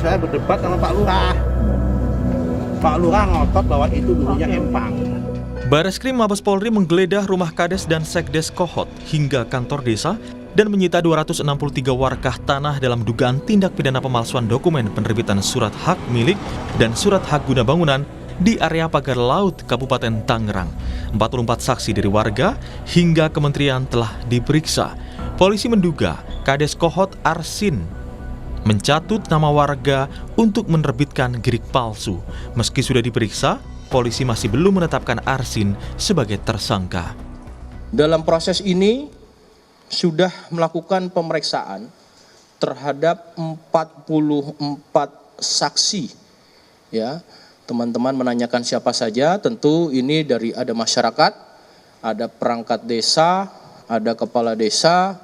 saya berdebat sama Pak Lurah. Pak Lurah ngotot bahwa itu dulunya empang. Bareskrim Mabes Polri menggeledah rumah Kades dan Sekdes Kohot hingga kantor desa dan menyita 263 warkah tanah dalam dugaan tindak pidana pemalsuan dokumen penerbitan surat hak milik dan surat hak guna bangunan di area Pagar Laut, Kabupaten Tangerang. 44 saksi dari warga hingga kementerian telah diperiksa. Polisi menduga Kades Kohot Arsin mencatut nama warga untuk menerbitkan girik palsu. Meski sudah diperiksa, polisi masih belum menetapkan Arsin sebagai tersangka. Dalam proses ini sudah melakukan pemeriksaan terhadap 44 saksi. Ya, teman-teman menanyakan siapa saja, tentu ini dari ada masyarakat, ada perangkat desa, ada kepala desa,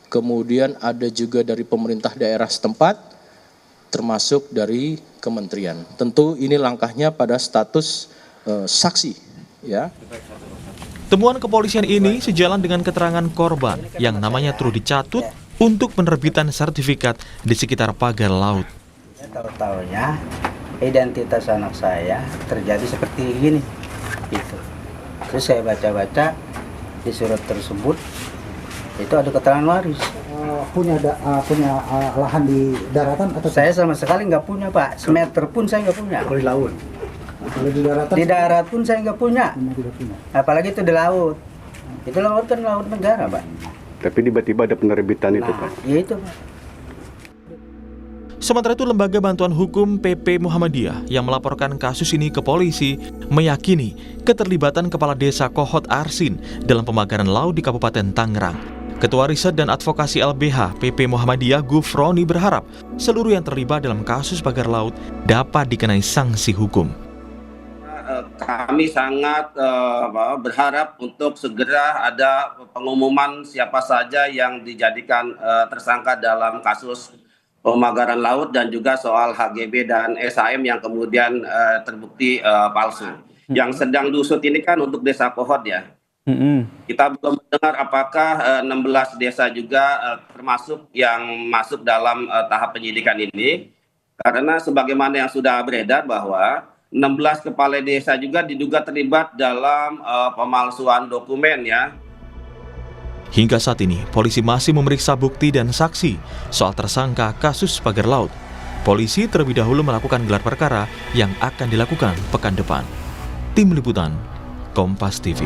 kemudian ada juga dari pemerintah daerah setempat, termasuk dari kementerian. Tentu ini langkahnya pada status saksi, ya. Temuan kepolisian ini sejalan dengan keterangan korban yang namanya turut dicatut untuk penerbitan sertifikat di sekitar Pagar Laut. Tahu-tahunya identitas anak saya terjadi seperti ini, gitu. Terus saya baca-baca di surat tersebut itu ada keterangan waris. Punya lahan di daratan atau saya sama sekali nggak punya, Pak. Semeter pun saya nggak punya. di laut? Kalau di daratan? Di darat pun saya nggak punya. Apalagi itu di laut. Itu laut kan laut negara, Pak. Tapi tiba-tiba ada penerbitan itu, Pak. Ya itu, Pak. Sementara itu, Lembaga Bantuan Hukum PP Muhammadiyah yang melaporkan kasus ini ke polisi meyakini keterlibatan Kepala Desa Kohot Arsin dalam pemagaran laut di Kabupaten Tangerang. Ketua Riset dan Advokasi LBH PP Muhammadiyah Gufroni berharap seluruh yang terlibat dalam kasus pagar laut dapat dikenai sanksi hukum. Kami sangat berharap untuk segera ada pengumuman siapa saja yang dijadikan tersangka dalam kasus pemagaran laut dan juga soal HGB dan SHM yang kemudian terbukti palsu. Yang sedang diusut ini kan untuk desa Kohot ya. Kita belum mendengar apakah 16 desa juga termasuk yang masuk dalam tahap penyidikan ini. Karena sebagaimana yang sudah beredar bahwa 16 kepala desa juga diduga terlibat dalam pemalsuan dokumen ya. Hingga saat ini, polisi masih memeriksa bukti dan saksi soal tersangka kasus pagar laut. Polisi terlebih dahulu melakukan gelar perkara yang akan dilakukan pekan depan. Tim Liputan, Kompas TV.